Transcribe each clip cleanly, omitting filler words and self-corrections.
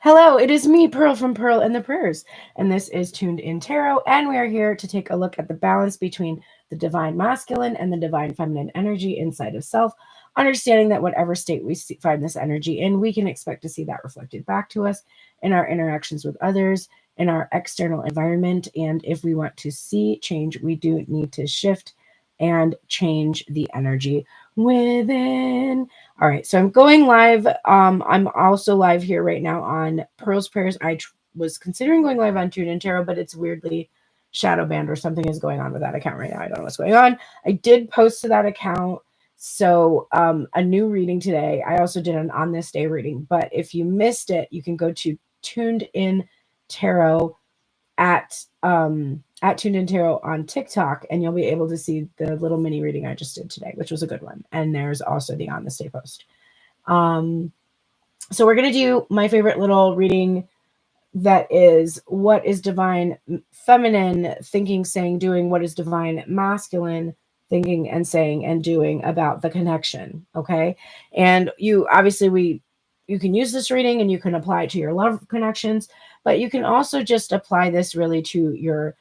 Hello, it is me, Pearl from Pearl and the Prayers, and this is Tuned in Tarot, and we are here to take a look at the balance between the divine masculine and the divine feminine energy inside of self, understanding that whatever state we find this energy in, we can expect to see that reflected back to us in our interactions with others, in our external environment, and if we want to see change, we do need to shift and change the energy within. All right, so I'm going live. I'm also live here right now on Pearl's Prayers. I was considering going live on Tune in Tarot, but it's weirdly shadow banned or something is going on with that account right now. I don't know what's going on. I did post to that account. So a new reading today. I also did an on this day reading, but if you missed it, you can go to Tuned in Tarot at Tuned in Tarot on TikTok, and you'll be able to see the little mini reading I just did today, which was a good one. And there's also the on this day post. So we're gonna do my favorite little reading that is what is divine feminine thinking, saying, doing, what is divine masculine thinking and saying and doing about the connection. Okay. And you obviously you can use this reading and you can apply it to your love connections, but you can also just apply this really to your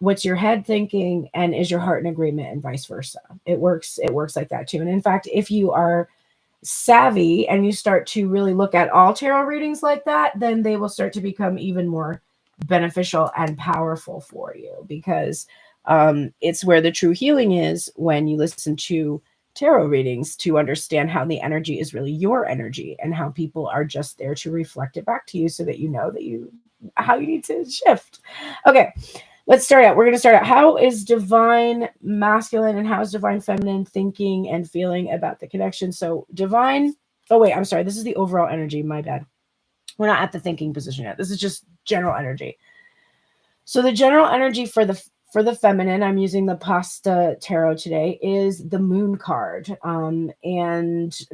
what's your head thinking and is your heart in agreement and vice versa. It works like that too. And in fact, if you are savvy and you start to really look at all tarot readings like that, then they will start to become even more beneficial and powerful for you, because it's where the true healing is when you listen to tarot readings, to understand how the energy is really your energy and how people are just there to reflect it back to you so that you know that how you need to shift. Okay, let's start out. We're going to start out. How is divine masculine and how is divine feminine thinking and feeling about the connection? So divine, oh wait, I'm sorry. This is the overall energy. My bad. We're not at the thinking position yet. This is just general energy. So the general energy for the feminine, I'm using the Pasta Tarot today, is the Moon card. And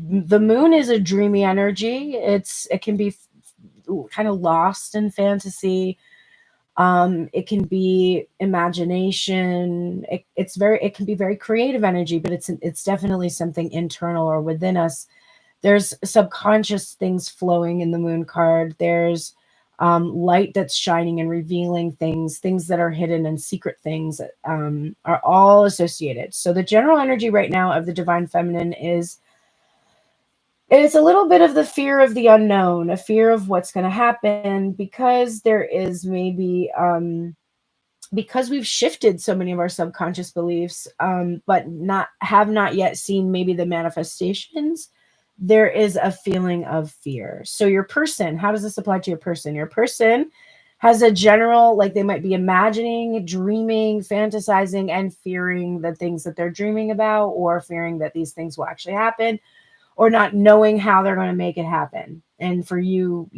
the moon is a dreamy energy. It can be kind of lost in fantasy. It can be imagination. It can be very creative energy, but it's definitely something internal or within us. There's subconscious things flowing in the moon card. There's light that's shining and revealing things that are hidden, and secret things are all associated. So the general energy right now of the divine feminine is, it's a little bit of the fear of the unknown, a fear of what's going to happen, because there is maybe because we've shifted so many of our subconscious beliefs, but not yet seen maybe the manifestations. There is a feeling of fear. So your person, how does this apply to your person? Your person has a general, like, they might be imagining, dreaming, fantasizing, and fearing the things that they're dreaming about, or fearing that these things will actually happen, or not knowing how they're going to make it happen. And for you,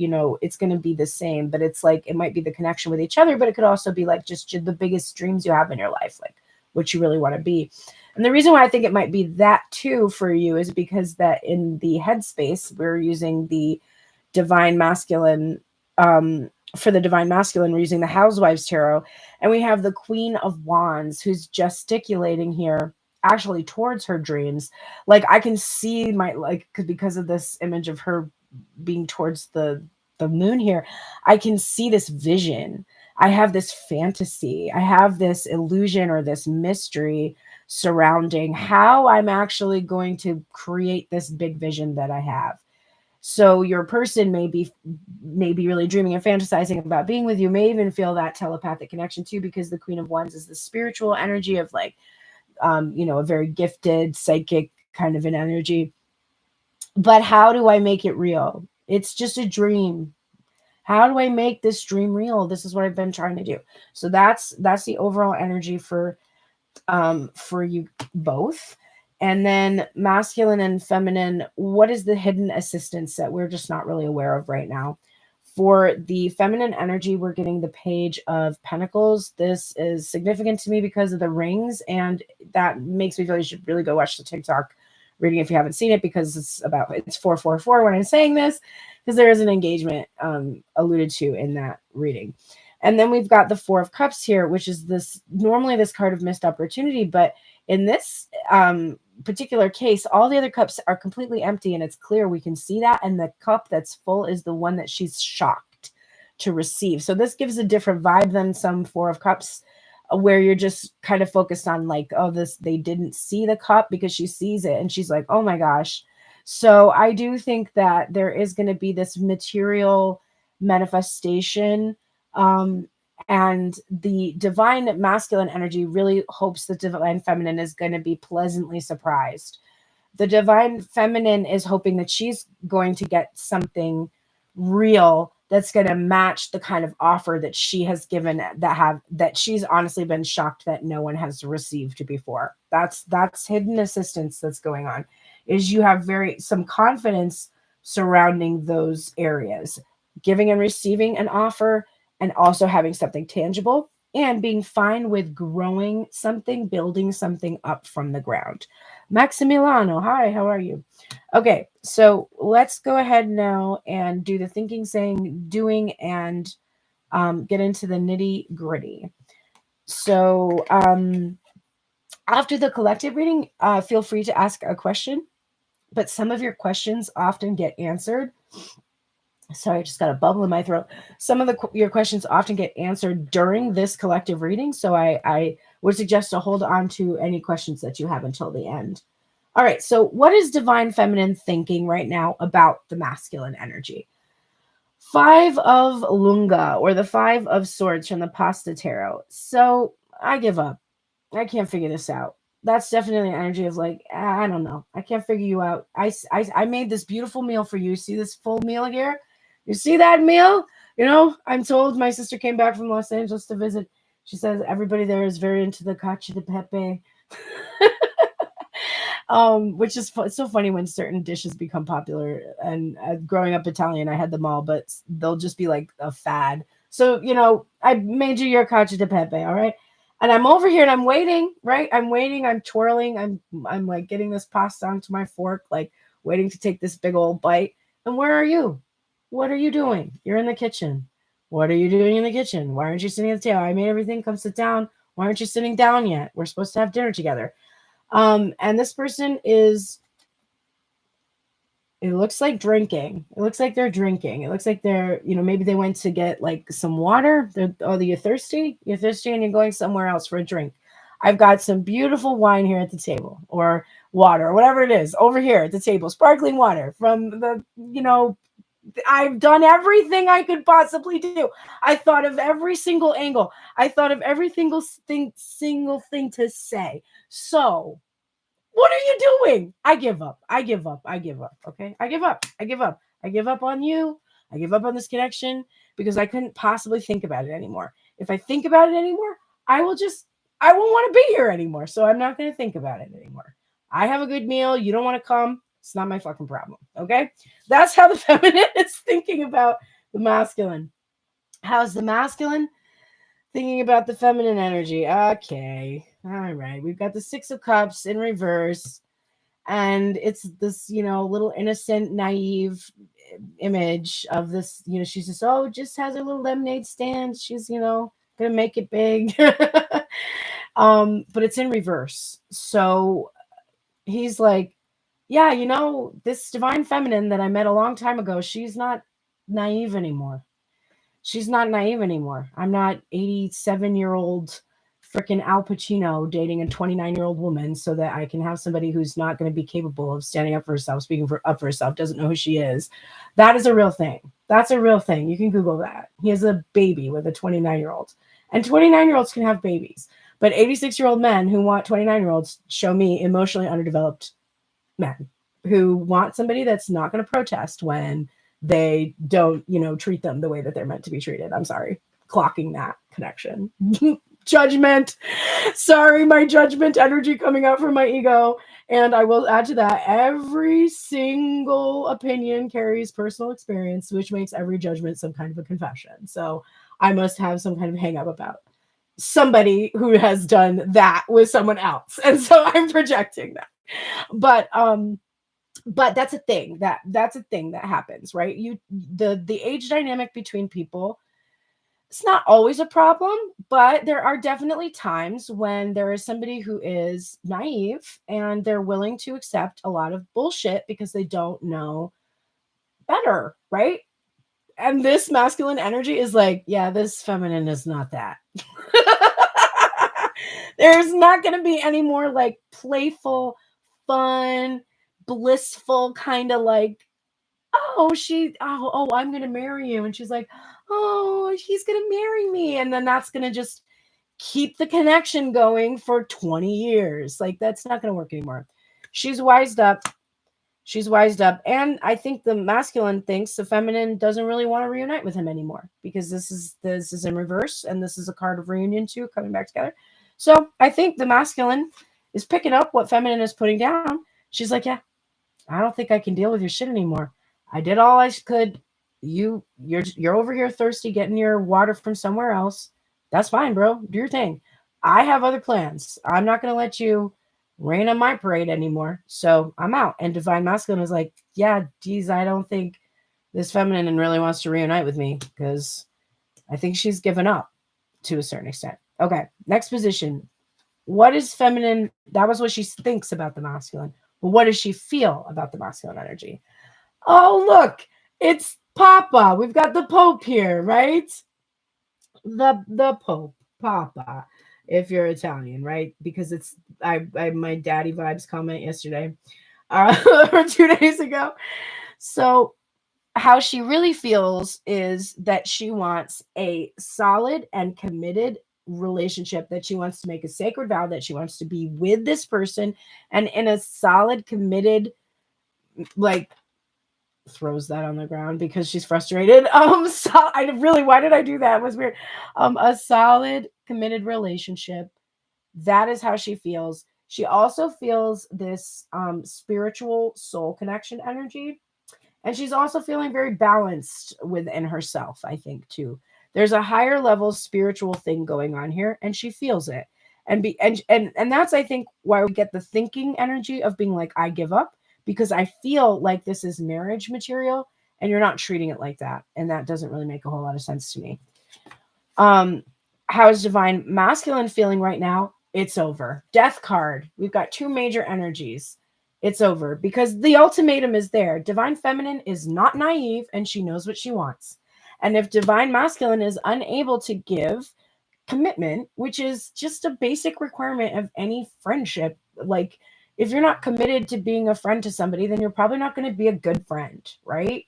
it's going to be the same, but it's like, it might be the connection with each other, but it could also be like just the biggest dreams you have in your life, like what you really want to be. And the reason why I think it might be that too for you is because that in the headspace, we're using the divine masculine, for the divine masculine, we're using the Housewives Tarot, and we have the Queen of Wands who's gesticulating here, actually towards her dreams. Like, I can see because of this image of her being towards the moon here, I can see this vision. I have this fantasy. I have this illusion or this mystery surrounding how I'm actually going to create this big vision that I have. So your person may be really dreaming and fantasizing about being with you, may even feel that telepathic connection too, because the Queen of Wands is the spiritual energy of, like, a very gifted psychic kind of an energy. But how do I make it real? It's just a dream. How do I make this dream real? This is what I've been trying to do. So that's the overall energy for you both. And then masculine and feminine, what is the hidden assistance that we're just not really aware of right now? For the feminine energy, we're getting the Page of Pentacles. This is significant to me because of the rings, and that makes me feel you should really go watch the TikTok reading if you haven't seen it, because it's 444 when I'm saying this, because there is an engagement alluded to in that reading. And then we've got the Four of Cups here, which is normally this card of missed opportunity, but in this particular case, all the other cups are completely empty and it's clear. We can see that. And the cup that's full is the one that she's shocked to receive. So this gives a different vibe than some Four of Cups, where you're just kind of focused on like, oh, this, they didn't see the cup, because she sees it and she's like, oh my gosh. So I do think that there is going to be this material manifestation. And the divine masculine energy really hopes the divine feminine is going to be pleasantly surprised. The divine feminine is hoping that she's going to get something real that's going to match the kind of offer that she has given, that she's honestly been shocked that no one has received before. That's hidden assistance that's going on, is you have some confidence surrounding those areas, giving and receiving an offer, and also having something tangible, and being fine with growing something, building something up from the ground. Maximiliano, hi, how are you? Okay, so let's go ahead now and do the thinking, saying, doing, and get into the nitty gritty. So after the collective reading, feel free to ask a question, but some of your questions often get answered. Sorry, I just got a bubble in my throat. Some of your questions often get answered during this collective reading, so I would suggest to hold on to any questions that you have until the end. All right, so what is divine feminine thinking right now about the masculine energy? Five of Lunga, or the Five of Swords from the Pasta Tarot. So I give up. I can't figure this out. That's definitely an energy of like, I don't know. I can't figure you out. I made this beautiful meal for you. See this full meal here? You see that meal? You know, I'm told, my sister came back from Los Angeles to visit. She says everybody there is very into the cacio de pepe. Which is it's so funny when certain dishes become popular. And growing up Italian, I had them all, but they'll just be like a fad. So, you know, I made you your cacio de pepe, all right? And I'm over here and I'm waiting, right? I'm waiting, I'm twirling, I'm like getting this pasta onto my fork, like waiting to take this big old bite. And where are you? What are you doing? You're in the kitchen. What are you doing in the kitchen? Why aren't you sitting at the table? I made everything. Come sit down. Why aren't you sitting down yet? We're supposed to have dinner together. And this person is, it looks like drinking. It looks like they're drinking. It looks like they're, you know, maybe they went to get like some water. You're thirsty? You're thirsty and you're going somewhere else for a drink. I've got some beautiful wine here at the table, or water, or whatever it is over here at the table. Sparkling water from the, you know, I've done everything I could possibly do. I thought of every single angle. I thought of every single thing to say. So what are you doing? I give up. I give up. I give up. Okay. I give up. I give up. I give up on you. I give up on this connection, because I couldn't possibly think about it anymore. If I think about it anymore, I won't want to be here anymore. So I'm not going to think about it anymore. I have a good meal. You don't want to come. It's not my fucking problem. Okay. That's how the feminine is thinking about the masculine. How's the masculine thinking about the feminine energy? Okay. All right. We've got the Six of Cups in reverse. And it's this, you know, little innocent, naive image of this, you know, she's just has her little lemonade stand. She's, you know, gonna make it big. But it's in reverse. So he's like, yeah, you know, this divine feminine that I met a long time ago, she's not naive anymore. She's not naive anymore. I'm not 87-year-old freaking Al Pacino dating a 29-year-old woman so that I can have somebody who's not going to be capable of standing up for herself, up for herself, doesn't know who she is. That is a real thing. That's a real thing. You can Google that. He has a baby with a 29-year-old. And 29-year-olds can have babies. But 86-year-old men who want 29-year-olds show me emotionally underdeveloped men who want somebody that's not going to protest when they don't, you know, treat them the way that they're meant to be treated. I'm sorry, clocking that connection. Judgment. Sorry, my judgment energy coming out from my ego. And I will add to that, every single opinion carries personal experience, which makes every judgment some kind of a confession. So I must have some kind of hang up about somebody who has done that with someone else. And so I'm projecting that. But that's a thing that happens, right? The age dynamic between people, It's not always a problem, but there are definitely times when there is somebody who is naive and they're willing to accept a lot of bullshit because they don't know better, right? And this masculine energy is like, yeah, this feminine is not that. There's not going to be any more like playful, fun, blissful kind of like, I'm going to marry you. And she's like, oh, he's going to marry me. And then that's going to just keep the connection going for 20 years. Like, that's not going to work anymore. She's wised up. She's wised up. And I think the masculine thinks the feminine doesn't really want to reunite with him anymore because this is in reverse and this is a card of reunion too, coming back together. So I think the masculine is picking up what feminine is putting down. She's like, yeah, I don't think I can deal with your shit anymore. I did all I could. You're over here thirsty, getting your water from somewhere else. That's fine, bro. Do your thing. I have other plans. I'm not gonna let you rain on my parade anymore. So I'm out. And Divine Masculine was like, yeah, geez, I don't think this feminine really wants to reunite with me because I think she's given up to a certain extent. Okay, next position. What is feminine? That was what she thinks about the masculine. But what does she feel about the masculine energy? Oh, look, it's Papa. We've got the Pope here, right? The Pope, Papa, if you're Italian, right? Because it's I my daddy vibes comment yesterday, or 2 days ago. So how she really feels is that she wants a solid and committed relationship, that she wants to make a sacred vow that she wants to be with this person and in a solid committed, like, throws that on the ground because she's frustrated. So I really, why did I do that? It was weird. A solid committed relationship. That is how she feels. She also feels this spiritual soul connection energy. And she's also feeling very balanced within herself, I think, too. There's a higher level spiritual thing going on here, and she feels it. And that's, I think, why we get the thinking energy of being like, I give up, because I feel like this is marriage material and you're not treating it like that. And that doesn't really make a whole lot of sense to me. Um, how is Divine Masculine feeling right now? It's over. Death card. We've got two major energies. It's over because the ultimatum is there. Divine Feminine is not naive and she knows what she wants. And if Divine Masculine is unable to give commitment, which is just a basic requirement of any friendship, like, if you're not committed to being a friend to somebody, then you're probably not going to be a good friend, right?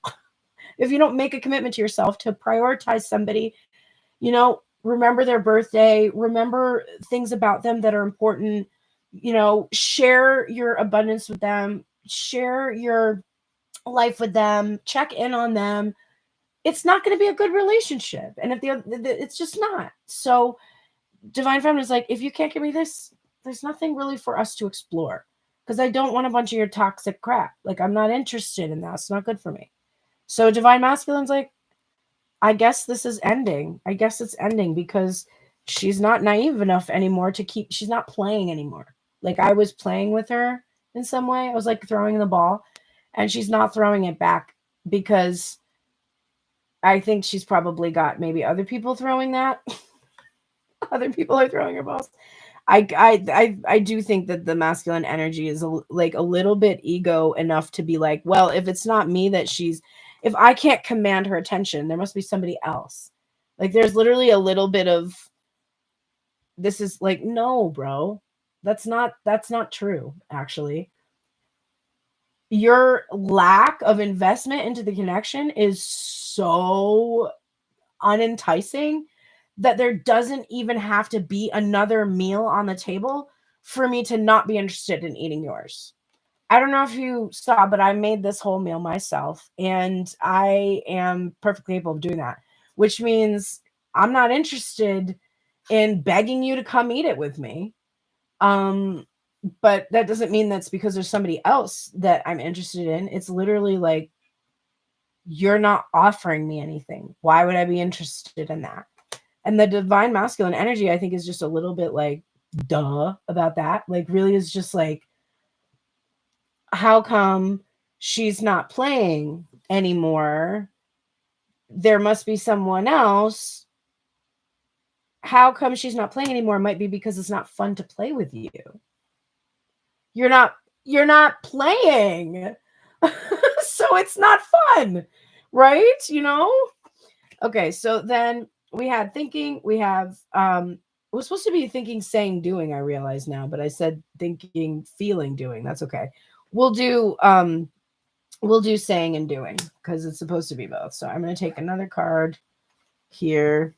If you don't make a commitment to yourself to prioritize somebody, remember their birthday, remember things about them that are important, share your abundance with them, share your life with them, check in on them. It's not going to be a good relationship. And if it's just not. So Divine Feminine is like, if you can't give me this, there's nothing really for us to explore because I don't want a bunch of your toxic crap. Like, I'm not interested in that. It's not good for me. So Divine Masculine's like, I guess this is ending. I guess it's ending because she's not naive enough anymore she's not playing anymore. Like, I was playing with her in some way. I was like throwing the ball and she's not throwing it back because I think she's probably got maybe other people throwing that. Other people are throwing her balls. I do think that the masculine energy is like a little bit ego enough to be like, well, if it's not me if I can't command her attention, there must be somebody else. Like, there's literally a little bit of, this is like, no, bro, that's not true. Actually, your lack of investment into the connection is so unenticing that there doesn't even have to be another meal on the table for me to not be interested in eating yours. I don't know if you saw, but I made this whole meal myself and I am perfectly capable of doing that, which means I'm not interested in begging you to come eat it with me. But that doesn't mean that's because there's somebody else that I'm interested in. It's literally like, you're not offering me anything. Why would I be interested in that? And the Divine Masculine energy, I think, is just a little bit like, duh, about that. Like, really is just like, how come she's not playing anymore? There must be someone else how come she's not playing anymore might be because it's not fun to play with you. You're not playing. So it's not fun, right? Okay, so then we had thinking, we have it was supposed to be thinking, saying, doing, I realize now, but I said thinking, feeling, doing. That's okay. We'll do saying and doing because it's supposed to be both. So I'm going to take another card here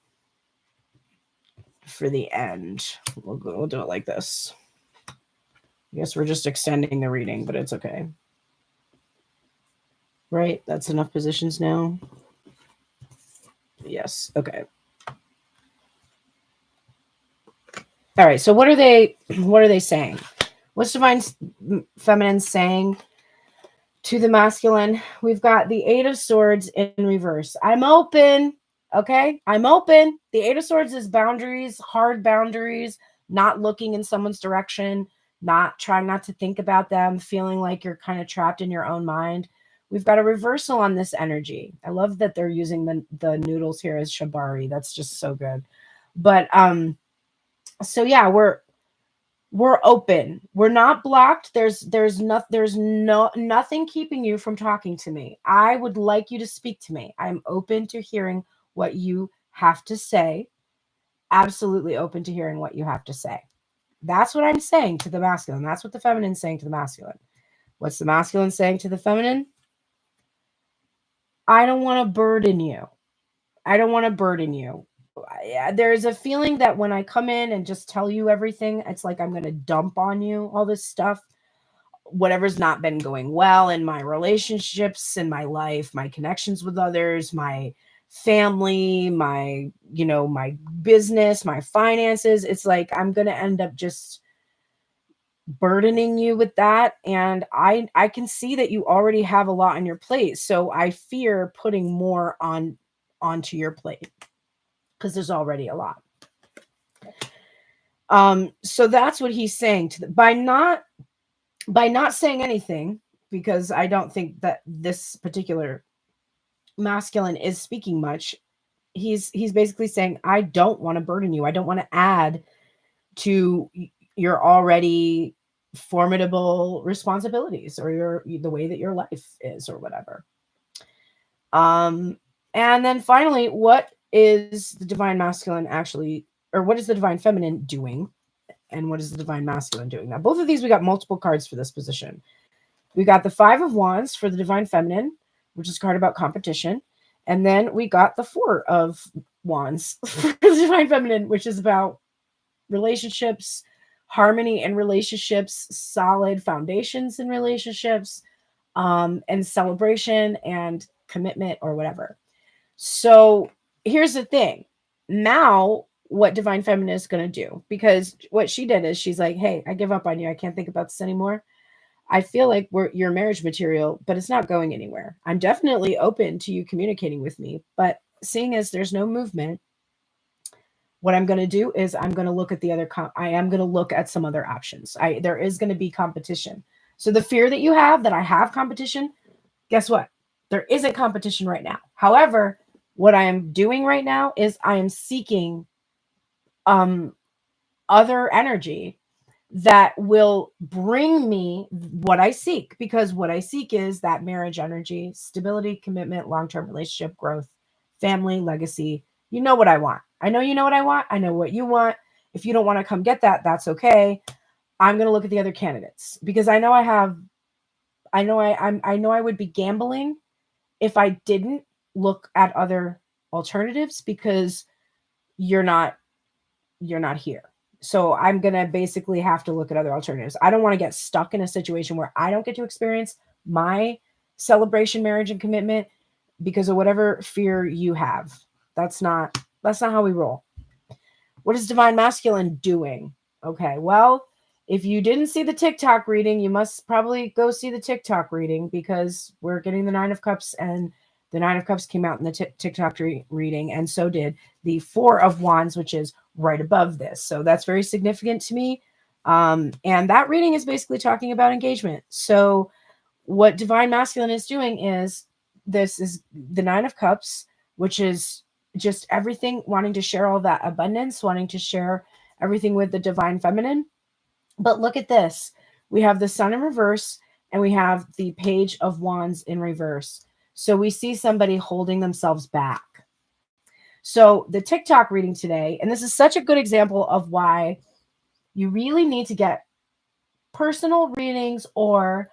for the end. We'll do it like this. I guess we're just extending the reading, but it's okay. Right? That's enough positions now. Yes. Okay. All right. So what are they saying? What's divine feminine saying to the masculine? We've got the 8 of Swords in reverse. I'm open. Okay? I'm open. The 8 of Swords is boundaries, hard boundaries, not looking in someone's direction, trying not to think about them, feeling like you're kind of trapped in your own mind. We've got a reversal on this energy. I love that they're using the noodles here as shibari. That's just so good. But so yeah, we're open. We're not blocked. There's nothing keeping you from talking to me. I would like you to speak to me. I'm open to hearing what you have to say. Absolutely open to hearing what you have to say. That's what I'm saying to the masculine. That's what the feminine's saying to the masculine. What's the masculine saying to the feminine? I don't want to burden you. I don't want to burden you. There's a feeling that when I come in and just tell you everything, it's like I'm going to dump on you all this stuff. Whatever's not been going well in my relationships, in my life, my connections with others, my family, my business, my finances. It's like I'm going to end up just burdening you with that. And I can see that you already have a lot on your plate. So I fear putting more onto your plate because there's already a lot. So that's what he's saying by not saying anything, because I don't think that this particular masculine is speaking much. He's basically saying, I don't want to burden you. I don't want to add to your already formidable responsibilities or the way that your life is or whatever. And then finally, what is the divine masculine actually, or what is the divine feminine doing? And what is the divine masculine doing? Now, both of these, we got multiple cards for this position. We got the 5 of Wands for the divine feminine, which is a card about competition. And then we got the 4 of Wands for the divine feminine, which is about relationships, harmony in relationships, solid foundations in relationships, and celebration and commitment or whatever. So here's the thing. Now, what divine feminine is going to do, because what she did is she's like, hey, I give up on you. I can't think about this anymore. I feel like you're marriage material, but it's not going anywhere. I'm definitely open to you communicating with me, but seeing as there's no movement, what I'm going to do is I'm going to look at I am going to look at some other options. There is going to be competition. So the fear that you have that I have competition, guess what? There isn't competition right now. However, what I am doing right now is I am seeking other energy that will bring me what I seek, because what I seek is that marriage energy, stability, commitment, long-term relationship, growth, family, legacy. You know what I want. I know you know what I want. I know what you want. If you don't want to come get that, that's okay. I'm going to look at the other candidates because I know I know I would be gambling if I didn't look at other alternatives, because you're not here. So I'm going to basically have to look at other alternatives. I don't want to get stuck in a situation where I don't get to experience my celebration, marriage, and commitment because of whatever fear you have. That's not how we roll. What is divine masculine doing? Okay, well, if you didn't see the TikTok reading, you must probably go see the TikTok reading, because we're getting the 9 of Cups, and the 9 of Cups came out in the TikTok reading, and so did the 4 of Wands, which is right above this. So that's very significant to me. And that reading is basically talking about engagement. So what divine masculine is doing is, this is the 9 of Cups, which is just everything, wanting to share all that abundance, wanting to share everything with the divine feminine. But look at this. We have the sun in reverse and we have the page of wands in reverse. So we see somebody holding themselves back. So the TikTok reading today, and this is such a good example of why you really need to get personal readings or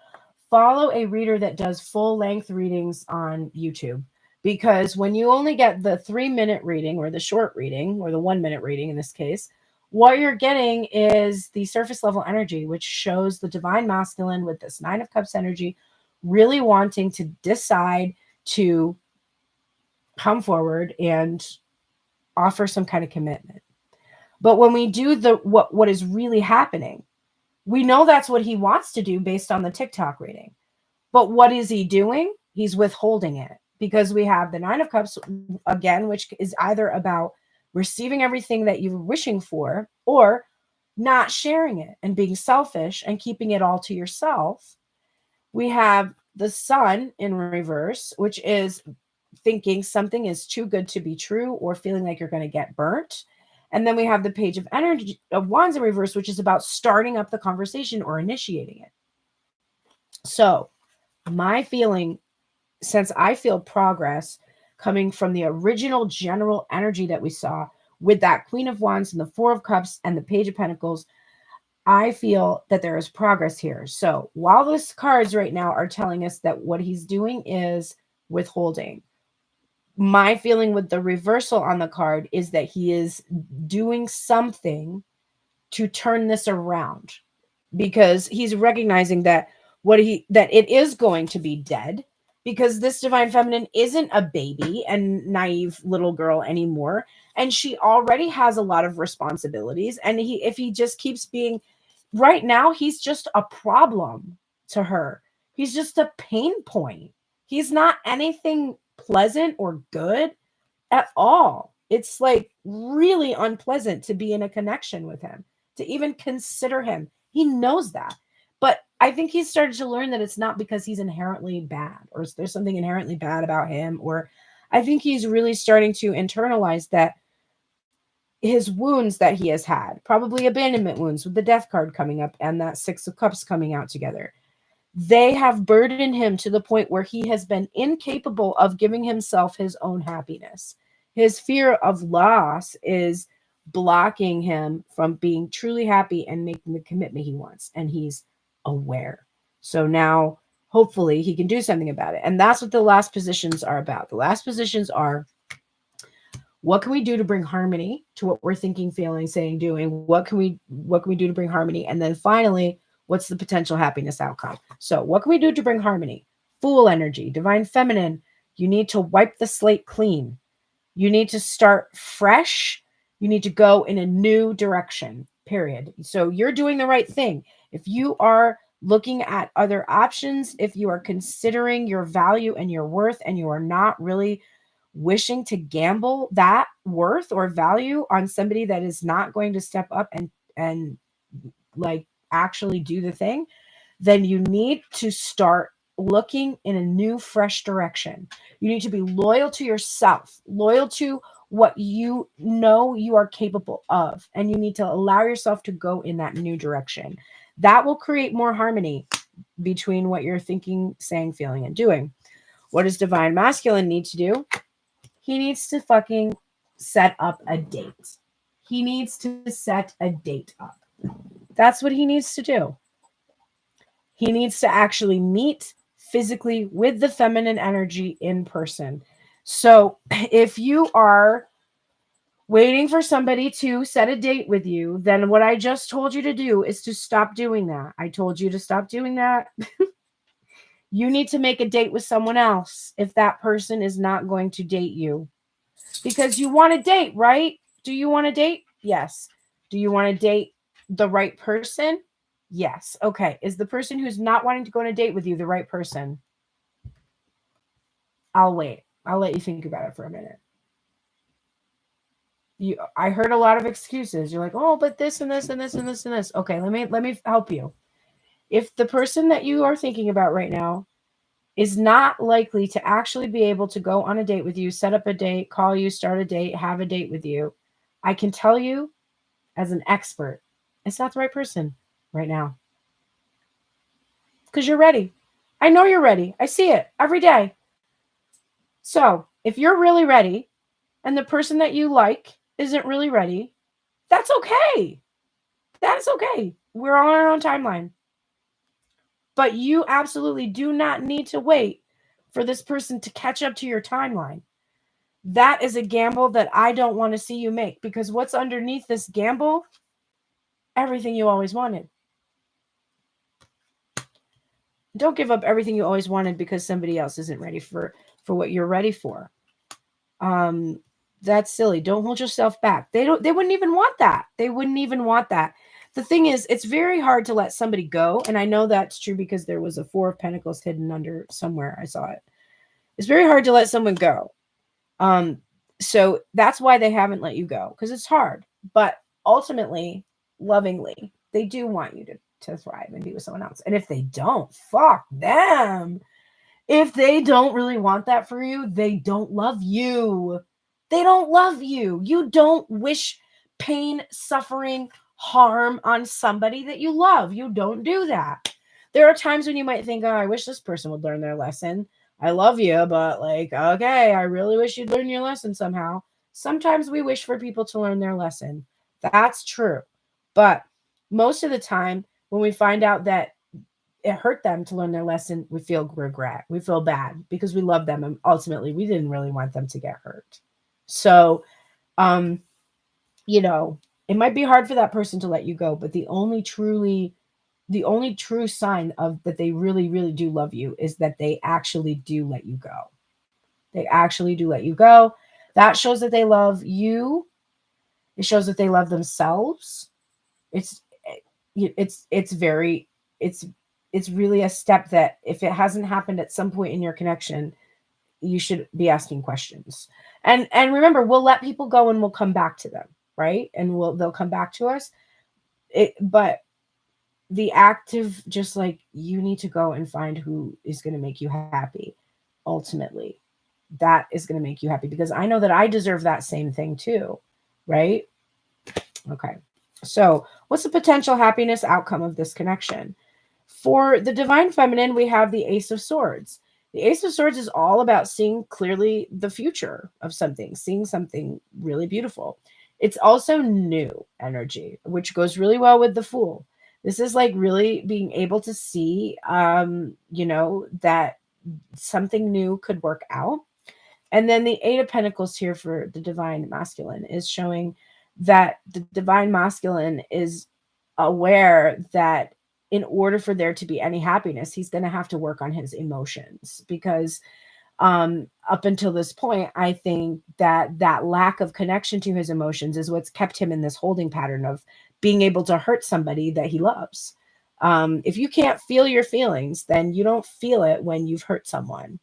follow a reader that does full length readings on YouTube. Because when you only get the 3-minute reading or the short reading or the 1-minute reading in this case, what you're getting is the surface level energy, which shows the divine masculine with this 9 of Cups energy really wanting to decide to come forward and offer some kind of commitment. But when we do what is really happening, we know that's what he wants to do based on the TikTok reading. But what is he doing? He's withholding it, because we have the 9 of Cups again, which is either about receiving everything that you're wishing for or not sharing it and being selfish and keeping it all to yourself. We have the sun in reverse, which is thinking something is too good to be true or feeling like you're going to get burnt. And then we have the page of energy of wands in reverse, which is about starting up the conversation or initiating it. So my feeling, since I feel progress coming from the original general energy that we saw with that Queen of Wands and the 4 of Cups and the Page of Pentacles, I feel that there is progress here. So while those cards right now are telling us that what he's doing is withholding, my feeling with the reversal on the card is that he is doing something to turn this around, because he's recognizing that that it is going to be dead, because this divine feminine isn't a baby and naive little girl anymore, and she already has a lot of responsibilities, and if he just keeps being, right now he's just a problem to her. He's just a pain point. He's not anything pleasant or good at all. It's like really unpleasant to be in a connection with him, to even consider him. He knows that. But I think he's started to learn that it's not because he's inherently bad or there's something inherently bad about him. Or I think he's really starting to internalize that his wounds that he has had, probably abandonment wounds with the death card coming up and that 6 of Cups coming out together, they have burdened him to the point where he has been incapable of giving himself his own happiness. His fear of loss is blocking him from being truly happy and making the commitment he wants. And he's aware. So now, hopefully, he can do something about it. And that's what the last positions are about. The last positions are, what can we do to bring harmony to what we're thinking, feeling, saying, doing? What can we do to bring harmony? And then finally, what's the potential happiness outcome? So what can we do to bring harmony? Fool energy, divine feminine. You need to wipe the slate clean. You need to start fresh. You need to go in a new direction, period. So you're doing the right thing. If you are looking at other options, if you are considering your value and your worth, and you are not really wishing to gamble that worth or value on somebody that is not going to step up and like actually do the thing, then you need to start looking in a new, fresh direction. You need to be loyal to yourself, loyal to what you know you are capable of, and you need to allow yourself to go in that new direction. That will create more harmony between what you're thinking, saying, feeling, and doing. What does divine masculine need to do? He needs to fucking set up a date. He needs to set a date up. That's what he needs to do. He needs to actually meet physically with the feminine energy in person. So if you are waiting for somebody to set a date with you, then what I just told you to do is to stop doing that. I told you to stop doing that. You need to make a date with someone else if that person is not going to date you. Because you want to date, right? Do you want to date? Yes. Do you want to date the right person? Yes. Okay. Is the person who's not wanting to go on a date with you the right person? I'll wait. I'll let you think about it for a minute. I heard a lot of excuses. You're like, oh, but this and this and this and this and this. Okay, let me help you. If the person that you are thinking about right now is not likely to actually be able to go on a date with you, set up a date, call you, start a date, have a date with you, I can tell you as an expert, it's not the right person right now. Because you're ready. I know you're ready. I see it every day. So if you're really ready and the person that you like isn't really ready, that's okay. That's okay. We're on our own timeline. But you absolutely do not need to wait for this person to catch up to your timeline. That is a gamble that I don't want to see you make, because what's underneath this gamble? Everything you always wanted. Don't give up everything you always wanted because somebody else isn't ready for what you're ready for. That's silly. Don't hold yourself back. They wouldn't even want that. They wouldn't even want that. The thing is, it's very hard to let somebody go. And I know that's true because there was a 4 of Pentacles hidden under somewhere. I saw it. It's very hard to let someone go. So that's why they haven't let you go, because it's hard. But ultimately, lovingly, they do want you to thrive and be with someone else. And if they don't, fuck them. If they don't really want that for you, they don't love you. They don't love you. You don't wish pain, suffering, harm on somebody that you love. You don't do that. There are times when you might think, oh, I wish this person would learn their lesson. I love you, but like, okay, I really wish you'd learn your lesson somehow. Sometimes we wish for people to learn their lesson. That's true. But most of the time, when we find out that it hurt them to learn their lesson, we feel regret. We feel bad because we love them. And ultimately, we didn't really want them to get hurt. So, it might be hard for that person to let you go, but the only true sign of that they really, really do love you is that they actually do let you go. They actually do let you go. That shows that they love you. It shows that they love themselves. It's really a step that if it hasn't happened at some point in your connection, you should be asking questions. And remember, we'll let people go and we'll come back to them, right? And they'll come back to us. But the active, just like, you need to go and find who is going to make you happy. Ultimately, that is going to make you happy, because I know that I deserve that same thing too, right? Okay. So what's the potential happiness outcome of this connection? For the divine feminine, we have the Ace of Swords. The Ace of Swords is all about seeing clearly the future of something, seeing something really beautiful. It's also new energy, which goes really well with the Fool. This is like really being able to see, that something new could work out. And then the 8 of Pentacles here for the divine masculine is showing that the divine masculine is aware that in order for there to be any happiness, he's going to have to work on his emotions, because up until this point, I think that lack of connection to his emotions is what's kept him in this holding pattern of being able to hurt somebody that he loves. If you can't feel your feelings, then you don't feel it when you've hurt someone.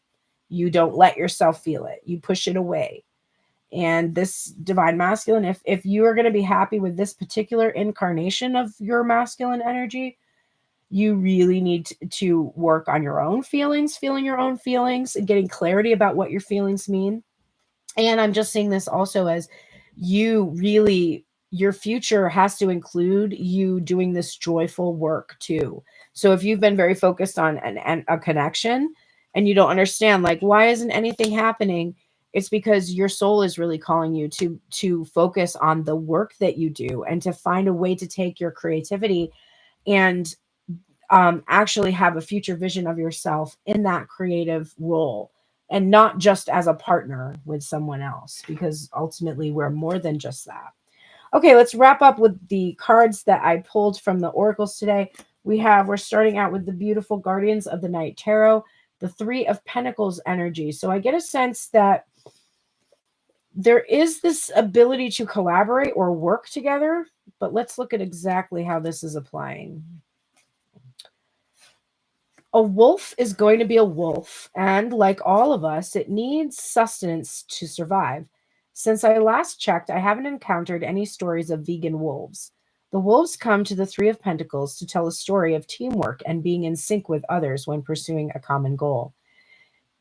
You don't let yourself feel it. You push it away. And this divine masculine, if you are going to be happy with this particular incarnation of your masculine energy, you really need to work on your own feelings, feeling your own feelings, and getting clarity about what your feelings mean. And I'm just seeing this also as your future has to include you doing this joyful work too. So if you've been very focused on a connection and you don't understand, like, why isn't anything happening? It's because your soul is really calling you to focus on the work that you do and to find a way to take your creativity and actually have a future vision of yourself in that creative role, and not just as a partner with someone else, because ultimately we're more than just that. Okay, let's wrap up with the cards that I pulled from the oracles today. We're starting out with the beautiful Guardians of the Night Tarot, the 3 of Pentacles energy. So I get a sense that there is this ability to collaborate or work together, but let's look at exactly how this is applying. A wolf is going to be a wolf, and like all of us, it needs sustenance to survive. Since I last checked, I haven't encountered any stories of vegan wolves. The wolves come to the 3 of Pentacles to tell a story of teamwork and being in sync with others when pursuing a common goal.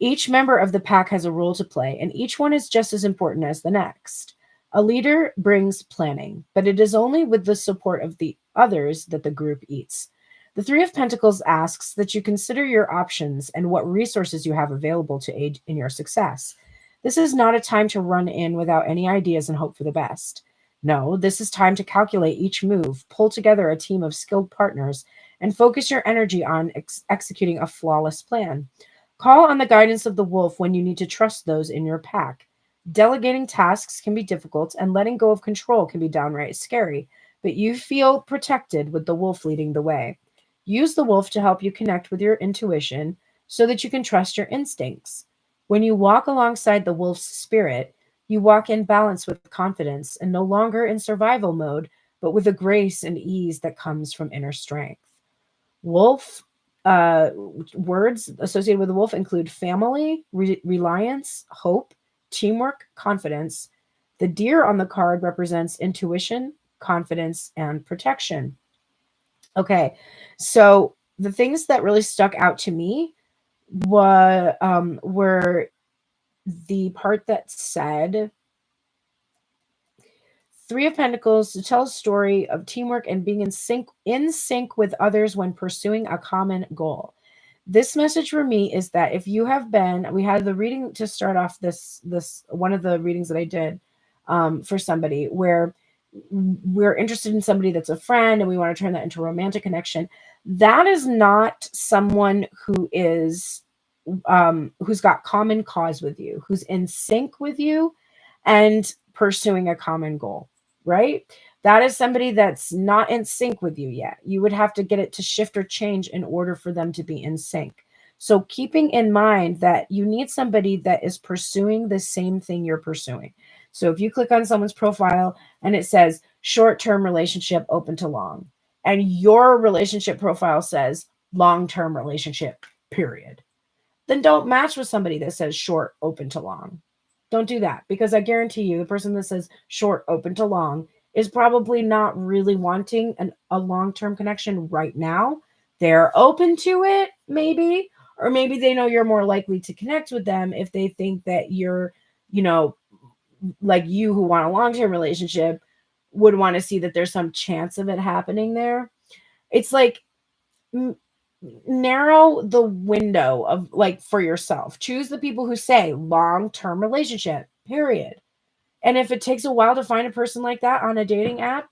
Each member of the pack has a role to play, and each one is just as important as the next. A leader brings planning, but it is only with the support of the others that the group eats. The Three of Pentacles asks that you consider your options and what resources you have available to aid in your success. This is not a time to run in without any ideas and hope for the best. No, this is time to calculate each move, pull together a team of skilled partners, and focus your energy on executing a flawless plan. Call on the guidance of the wolf when you need to trust those in your pack. Delegating tasks can be difficult, and letting go of control can be downright scary, but you feel protected with the wolf leading the way. Use the wolf to help you connect with your intuition so that you can trust your instincts. When you walk alongside the wolf's spirit, you walk in balance with confidence and no longer in survival mode, but with a grace and ease that comes from inner strength. Wolf words associated with the wolf include family, reliance, hope, teamwork, confidence. The deer on the card represents intuition, confidence, and protection. Okay, so the things that really stuck out to me were the part that said Three of Pentacles to tell a story of teamwork and being in sync with others when pursuing a common goal. This message for me is that if you have been, we had the reading to start off this one of the readings that I did for somebody where we're interested in somebody that's a friend and we want to turn that into a romantic connection. That is not someone who's got common cause with you, who's in sync with you and pursuing a common goal, right? That is somebody that's not in sync with you yet. You would have to get it to shift or change in order for them to be in sync. So keeping in mind that you need somebody that is pursuing the same thing you're pursuing. So if you click on someone's profile and it says short-term relationship open to long, and your relationship profile says long-term relationship, period, then don't match with somebody that says short, open to long. Don't do that, because I guarantee you the person that says short, open to long is probably not really wanting a long-term connection right now. They're open to it, maybe, or maybe they know you're more likely to connect with them if they think that you're, like you who want a long-term relationship would want to see that there's some chance of it happening there. It's like narrow the window of like for yourself. Choose the people who say long-term relationship, period. And if it takes a while to find a person like that on a dating app,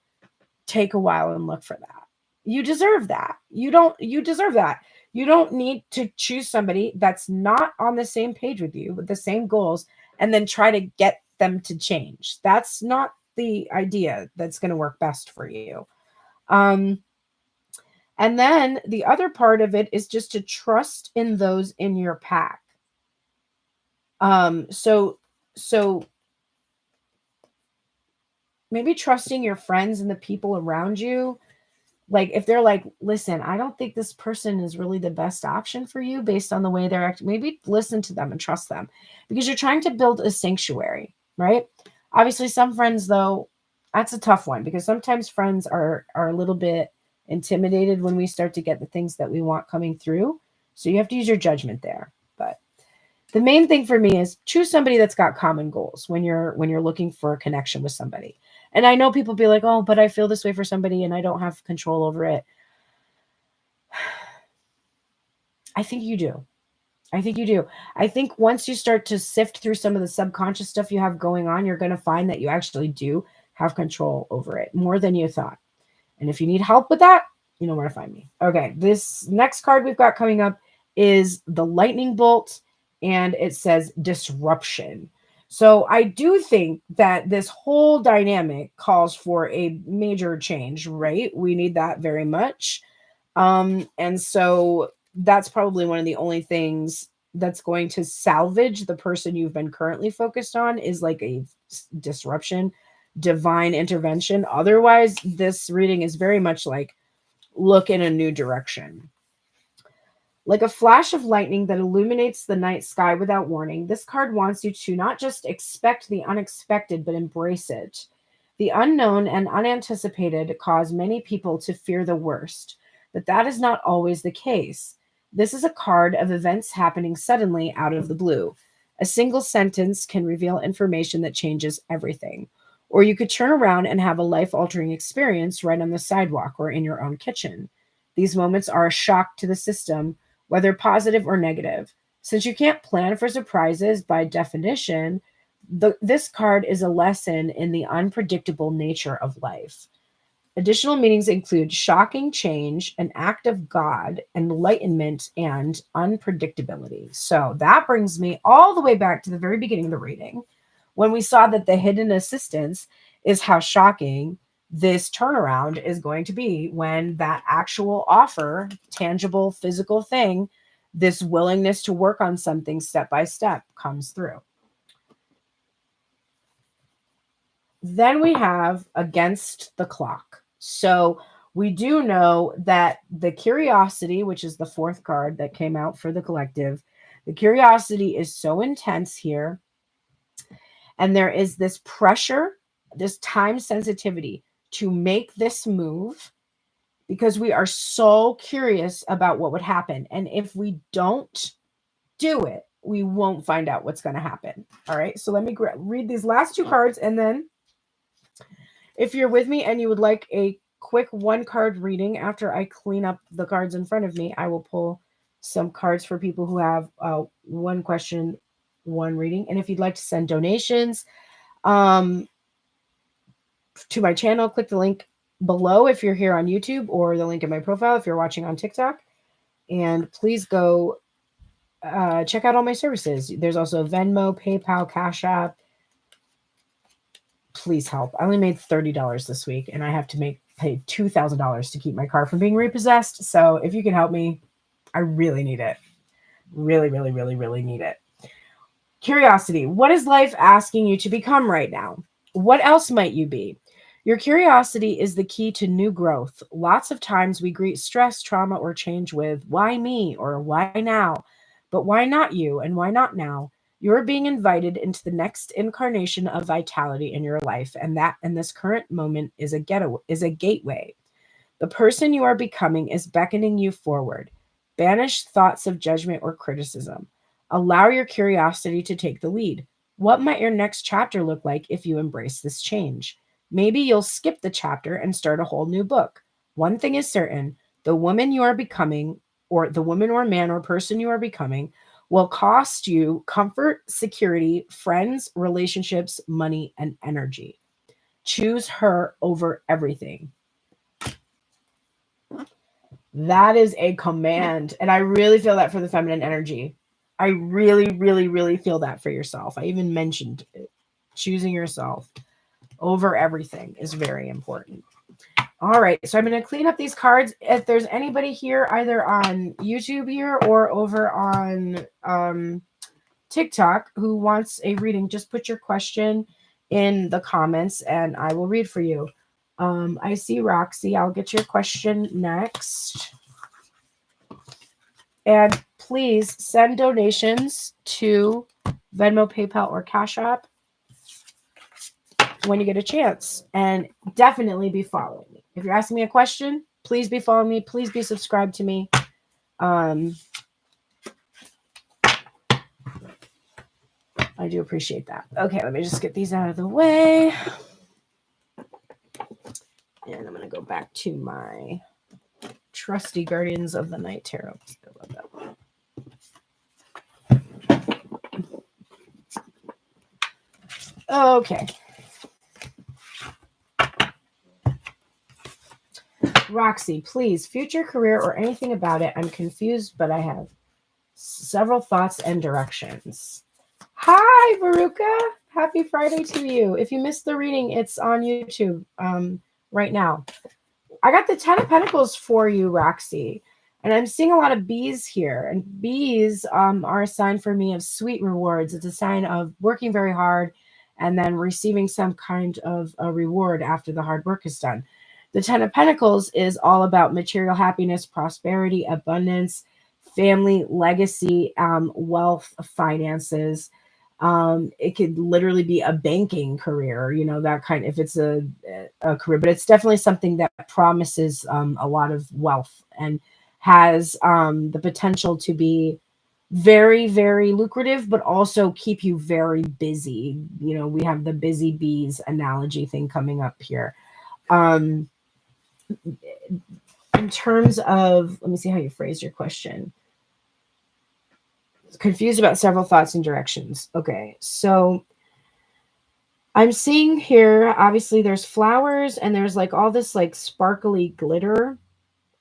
take a while and look for that. You deserve that. You deserve that. You don't need to choose somebody that's not on the same page with you with the same goals and then try to get them to change. That's not the idea that's going to work best for you. And then the other part of it is just to trust in those in your pack. So maybe trusting your friends and the people around you. Like if they're like, listen, I don't think this person is really the best option for you based on the way they're acting, maybe listen to them and trust them, because you're trying to build a sanctuary, right? Obviously, some friends, though, that's a tough one, because sometimes friends are a little bit intimidated when we start to get the things that we want coming through. So you have to use your judgment there. But the main thing for me is choose somebody that's got common goals when you're looking for a connection with somebody. And I know people be like, oh, but I feel this way for somebody and I don't have control over it. I think you do. I think you do. I think once you start to sift through some of the subconscious stuff you have going on, you're going to find that you actually do have control over it more than you thought. And if you need help with that, you know where to find me. Okay, this next card we've got coming up is the lightning bolt, and it says disruption. So I do think that this whole dynamic calls for a major change, right? We need that very much. And so that's probably one of the only things that's going to salvage the person you've been currently focused on is like a disruption, divine intervention. Otherwise, this reading is very much like look in a new direction. Like a flash of lightning that illuminates the night sky without warning, this card wants you to not just expect the unexpected, but embrace it. The unknown and unanticipated cause many people to fear the worst, but that is not always the case. This is a card of events happening suddenly out of the blue. A single sentence can reveal information that changes everything. Or you could turn around and have a life altering experience right on the sidewalk or in your own kitchen. These moments are a shock to the system, whether positive or negative. Since you can't plan for surprises by definition, this card is a lesson in the unpredictable nature of life. Additional meanings include shocking change, an act of God, enlightenment, and unpredictability. So that brings me all the way back to the very beginning of the reading when we saw that the hidden assistance is how shocking this turnaround is going to be when that actual offer, tangible, physical thing, this willingness to work on something step by step comes through. Then we have against the clock. So we do know that the curiosity, which is the fourth card that came out for the collective, the curiosity is so intense here. And there is this pressure, this time sensitivity to make this move because we are so curious about what would happen. And if we don't do it, we won't find out what's going to happen. All right. So let me read these last two cards, and then if you're with me and you would like a quick one card reading after I clean up the cards in front of me, I will pull some cards for people who have one question, one reading. And if you'd like to send donations to my channel, click the link below if you're here on YouTube, or the link in my profile if you're watching on TikTok. And please go check out all my services. There's also Venmo, PayPal, Cash App. Please help. I only made $30 this week, and I have to pay $2,000 to keep my car from being repossessed. So if you can help me, I really need it. Really, really, really, really need it. Curiosity. What is life asking you to become right now? What else might you be? Your curiosity is the key to new growth. Lots of times we greet stress, trauma, or change with, why me? Or why now? But why not you? And why not now? You're being invited into the next incarnation of vitality in your life, and this current moment is a gateway. The person you are becoming is beckoning you forward. Banish thoughts of judgment or criticism. Allow your curiosity to take the lead. What might your next chapter look like if you embrace this change? Maybe you'll skip the chapter and start a whole new book. One thing is certain, the woman you are becoming, or the woman or man or person you are becoming, will cost you comfort, security, friends, relationships, money, and energy. Choose her over everything. That is a command. And I really feel that for the feminine energy. I really, really, really feel that for yourself. I even mentioned it. Choosing yourself over everything is very important. All right, so I'm going to clean up these cards. If there's anybody here, either on YouTube here or over on TikTok, who wants a reading, just put your question in the comments and I will read for you. I see Roxy. I'll get your question next. And please send donations to Venmo, PayPal, or Cash App when you get a chance. And definitely be following me. If you're asking me a question, please be following me. Please be subscribed to me. I do appreciate that. Okay, let me just get these out of the way. And I'm going to go back to my trusty Guardians of the Night Tarot. Okay. Roxy, please, future career or anything about it. I'm confused, but I have several thoughts and directions. Hi, Veruca. Happy Friday to you. If you missed the reading, it's on YouTube right now. I got the 10 of Pentacles for you, Roxy. And I'm seeing a lot of bees here. And bees are a sign for me of sweet rewards. It's a sign of working very hard and then receiving some kind of a reward after the hard work is done. The 10 of Pentacles is all about material happiness, prosperity, abundance, family, legacy, wealth, finances. It could literally be a banking career, that kind, if it's a career, but it's definitely something that promises a lot of wealth and has the potential to be very, very lucrative, but also keep you very busy. You know, we have the busy bees analogy thing coming up here. Um, in terms of, let me see how you phrase your question. Confused about several thoughts and directions. Okay, so I'm seeing here, obviously there's flowers and there's like all this like sparkly glitter.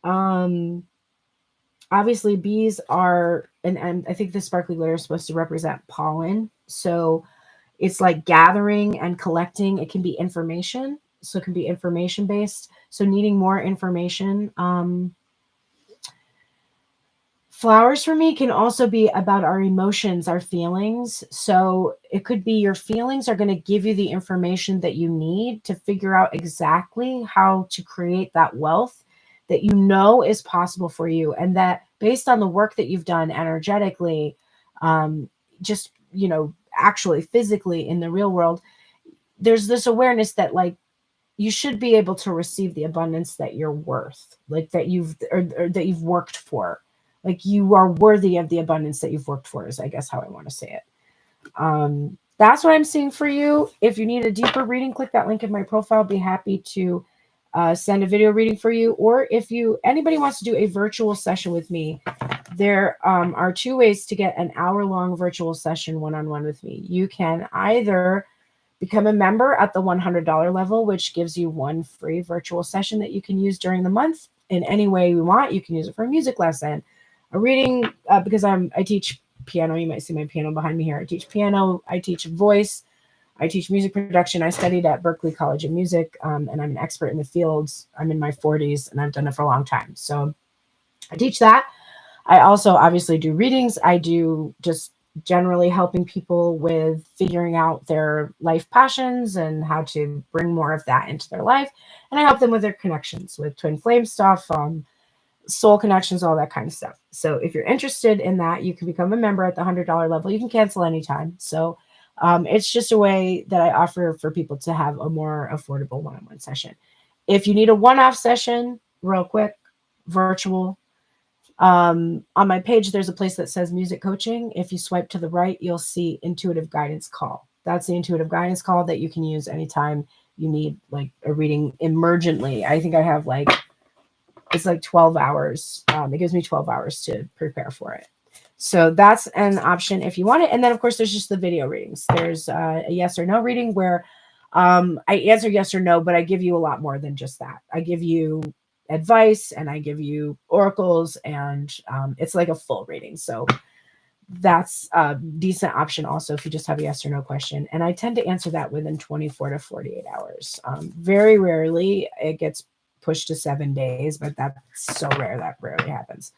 Um, obviously bees are, and I think the sparkly glitter is supposed to represent pollen. So it's like gathering and collecting. It can be information. So it can be information based. So needing more information. Flowers for me can also be about our emotions, our feelings. So it could be your feelings are going to give you the information that you need to figure out exactly how to create that wealth that you know is possible for you. And that based on the work that you've done energetically, just, you know, actually physically in the real world, there's this awareness that like you should be able to receive the abundance that you're worth, like that you've or that you've worked for. Like you are worthy of the abundance that you've worked for, is I guess how I want to say it. That's what I'm seeing for you. If you need a deeper reading, click that link in my profile. Be happy to send a video reading for you. Or if anybody wants to do a virtual session with me, there are two ways to get an hour-long virtual session one-on-one with me. You can either become a member at the $100 level, which gives you one free virtual session that you can use during the month in any way you want. You can use it for a music lesson, a reading, because I teach piano. You might see my piano behind me here. I teach piano. I teach voice. I teach music production. I studied at Berklee College of Music, and I'm an expert in the fields. I'm in my 40s, and I've done it for a long time. So I teach that. I also obviously do readings. I do just generally helping people with figuring out their life passions and how to bring more of that into their life. And I help them with their connections, with twin flame stuff, soul connections, all that kind of stuff. So if you're interested in that, you can become a member at the $100 level. You can cancel anytime. So it's just a way that I offer for people to have a more affordable one-on-one session. If you need a one-off session, real quick, virtual, on my page, there's a place that says music coaching. If you swipe to the right, you'll see intuitive guidance call. That's the intuitive guidance call that you can use anytime you need like a reading emergently. I think I have it's like 12 hours. It gives me 12 hours to prepare for it. So that's an option if you want it. And then of course there's just the video readings. There's a yes or no reading where I answer yes or no, but I give you a lot more than just that. I give you advice and I give you oracles, and it's like a full reading. So that's a decent option also if you just have a yes or no question. And I tend to answer that within 24 to 48 hours. Very rarely it gets pushed to 7 days, but that's so rare. That rarely happens.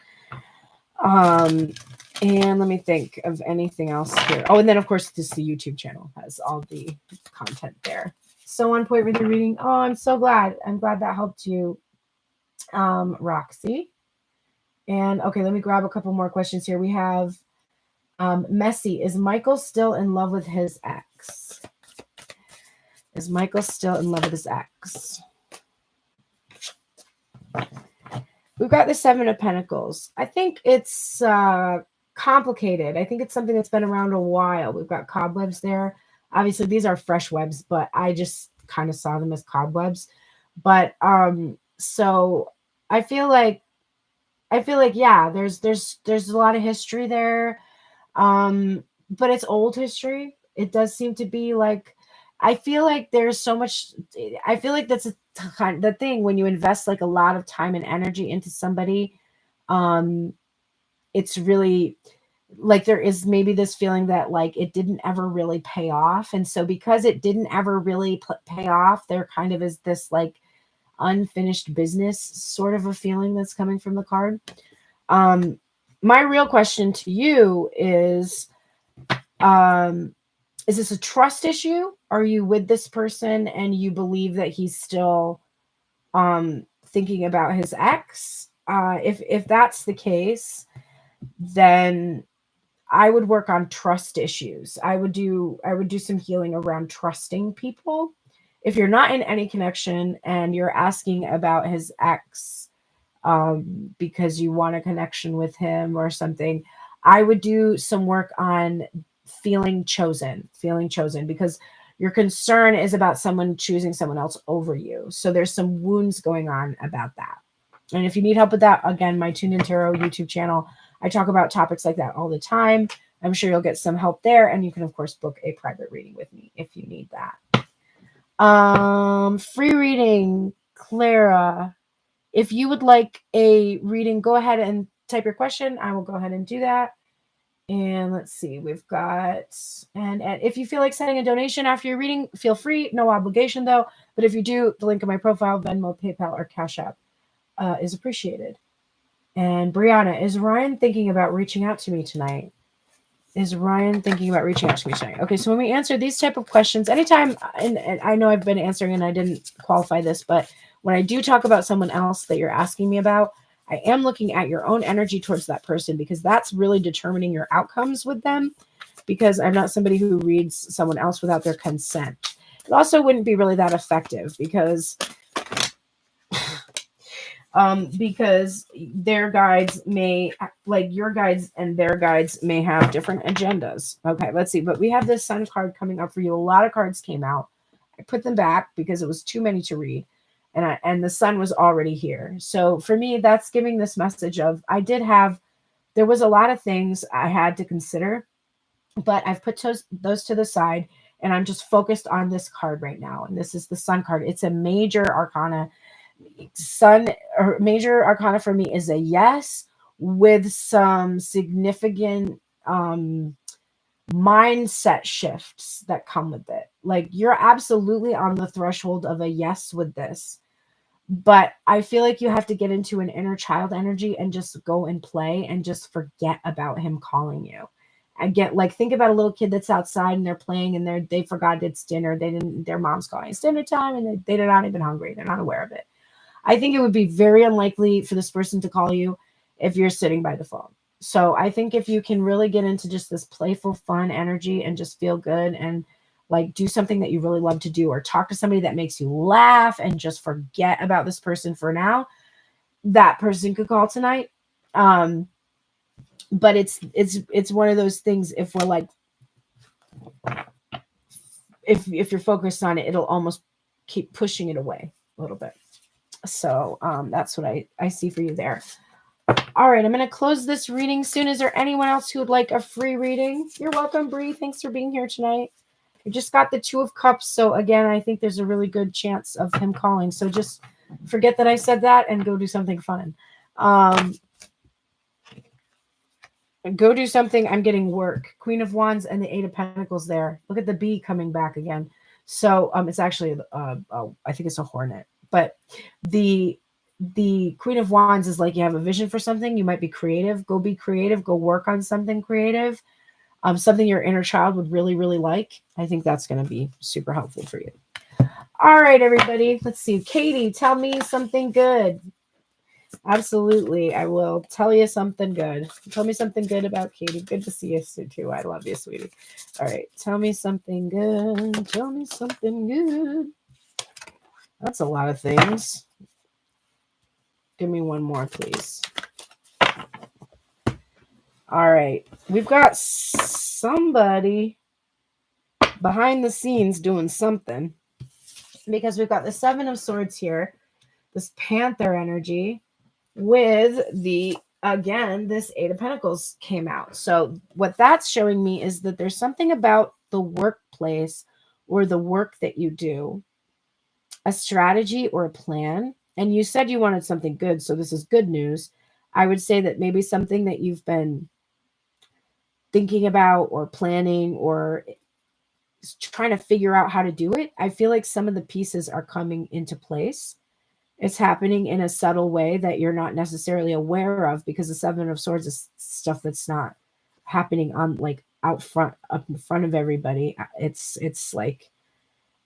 And let me think of anything else here. Oh, and then of course this the YouTube channel has all the content there. So on point with your reading. Oh, I'm so glad. I'm glad that helped you, Roxy. And okay, let me grab a couple more questions here. We have Messy. Is Michael still in love with his ex? Is Michael still in love with his ex? We've got the Seven of Pentacles. I think it's complicated. I think it's something that's been around a while. We've got cobwebs there. Obviously, these are fresh webs, but I just kind of saw them as cobwebs. But so I feel like yeah, there's a lot of history there. But it's old history. It does seem to be like, I feel like there's so much, I feel like that's the thing when you invest like a lot of time and energy into somebody, it's really like there is maybe this feeling that like it didn't ever really pay off. And so because it didn't ever really pay off, there kind of is this like unfinished business sort of a feeling that's coming from the card. My real question to you is this a trust issue? Are you with this person and you believe that he's still thinking about his ex? If that's the case, then I would work on trust issues. I would do some healing around trusting people. If you're not in any connection and you're asking about his ex, because you want a connection with him or something. I would do some work on feeling chosen, because your concern is about someone choosing someone else over you. So there's some wounds going on about that. And if you need help with that, again, my Tuned In Tarot YouTube channel, I talk about topics like that all the time. I'm sure you'll get some help there. And you can, of course, book a private reading with me if you need that. Free reading, Clara. If you would like a reading, go ahead and type your question. I will go ahead and do that. And let's see, we've got, and if you feel like sending a donation after your reading, feel free. No obligation though. But if you do, the link in my profile, Venmo, PayPal, or Cash App is appreciated. And Brianna, is Ryan thinking about reaching out to me tonight? Is Ryan thinking about reaching out to me tonight? Okay, so when we answer these type of questions, anytime, and I know I've been answering and I didn't qualify this, but when I do talk about someone else that you're asking me about, I am looking at your own energy towards that person, because that's really determining your outcomes with them, because I'm not somebody who reads someone else without their consent. It also wouldn't be really that effective, because their guides may, like your guides and their guides may have different agendas. Okay, let's see. But we have this Sun card coming up for you. A lot of cards came out. I put them back because it was too many to read. And the Sun was already here. So for me, that's giving this message of, there was a lot of things I had to consider, but I've put those to the side, and I'm just focused on this card right now. And this is the Sun card. It's a major arcana. Sun, or major arcana for me, is a yes, with some significant mindset shifts that come with it. Like, you're absolutely on the threshold of a yes with this, but I feel like you have to get into an inner child energy and just go and play and just forget about him calling you. Think about a little kid that's outside and they're playing and they forgot it's dinner. Their mom's calling, it's dinner time, and they're not even hungry. They're not aware of it. I think it would be very unlikely for this person to call you if you're sitting by the phone. So I think if you can really get into just this playful, fun energy and just feel good and like do something that you really love to do, or talk to somebody that makes you laugh and just forget about this person for now, that person could call tonight. But it's one of those things, if we're like, if you're focused on it, it'll almost keep pushing it away a little bit. So that's what I see for you there. All right, I'm going to close this reading soon. Is there anyone else who would like a free reading? You're welcome, Bree. Thanks for being here tonight. I just got the 2 of Cups. So again, I think there's a really good chance of him calling. So just forget that I said that and go do something fun. Go do something. I'm getting work. Queen of Wands and the 8 of Pentacles there. Look at the bee coming back again. So it's actually, I think it's a hornet. But the Queen of Wands is like, you have a vision for something. You might be creative. Go be creative. Go work on something creative. Something your inner child would really, really like. I think that's going to be super helpful for you. All right, everybody. Let's see. Katie, tell me something good. Absolutely. I will tell you something good. Tell me something good about Katie. Good to see you too. I love you, sweetie. All right. Tell me something good. Tell me something good. That's a lot of things. Give me one more, please. All right. We've got somebody behind the scenes doing something, because we've got the 7 of Swords here, this Panther energy, with the, again, this 8 of Pentacles came out. So what that's showing me is that there's something about the workplace or the work that you do, a strategy or a plan. And you said you wanted something good, so this is good news. I would say that maybe something that you've been thinking about or planning or trying to figure out how to do it. I feel like some of the pieces are coming into place. It's happening in a subtle way that you're not necessarily aware of, because the 7 of Swords is stuff that's not happening on like up in front of everybody. It's like,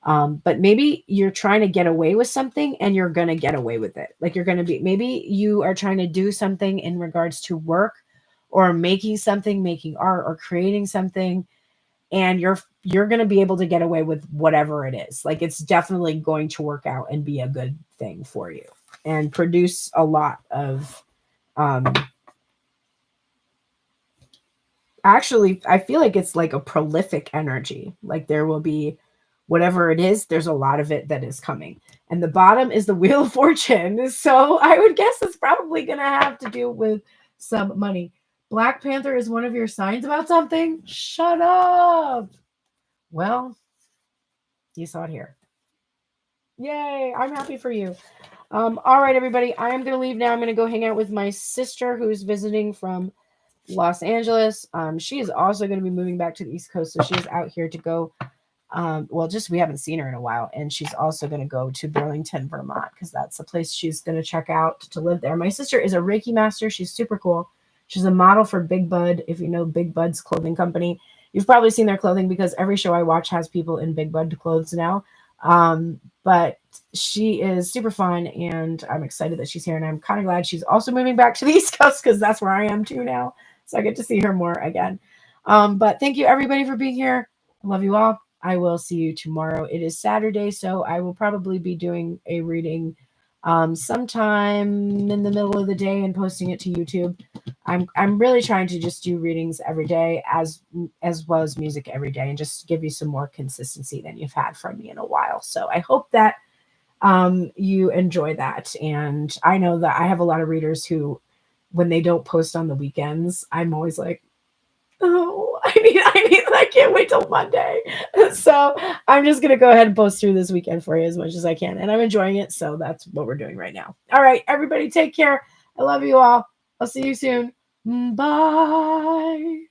but maybe you're trying to get away with something and you're going to get away with it. Like maybe you are trying to do something in regards to work or making something, making art or creating something. And you're going to be able to get away with whatever it is. Like, it's definitely going to work out and be a good thing for you. and produce a lot of, actually, I feel like it's like a prolific energy. Like there will be whatever it is, there's a lot of it that is coming. And the bottom is the Wheel of Fortune. So I would guess it's probably going to have to do with some money. Black Panther is one of your signs about something? Shut up. Well, you saw it here. Yay. I'm happy for you. All right, everybody. I am going to leave now. I'm going to go hang out with my sister who's visiting from Los Angeles. She is also going to be moving back to the East Coast. So she's out here to go. Well, just we haven't seen her in a while. And she's also going to go to Burlington, Vermont, because that's the place she's going to check out to live there. My sister is a Reiki master. She's super cool. She's a model for Big Bud. If you know Big Bud's clothing company, you've probably seen their clothing because every show I watch has people in Big Bud clothes now. But she is super fun and I'm excited that she's here. And I'm kind of glad she's also moving back to the East Coast because that's where I am too now. So I get to see her more again. But thank you everybody for being here. I love you all. I will see you tomorrow. It is Saturday, so I will probably be doing a reading sometime in the middle of the day and posting it to YouTube. I'm really trying to just do readings every day as well as music every day and just give you some more consistency than you've had from me in a while. So I hope that you enjoy that. And I know that I have a lot of readers who, when they don't post on the weekends, I'm always like, oh, I can't wait till Monday. So I'm just going to go ahead and post through this weekend for you as much as I can. And I'm enjoying it. So that's what we're doing right now. All right, everybody take care. I love you all. I'll see you soon. Bye.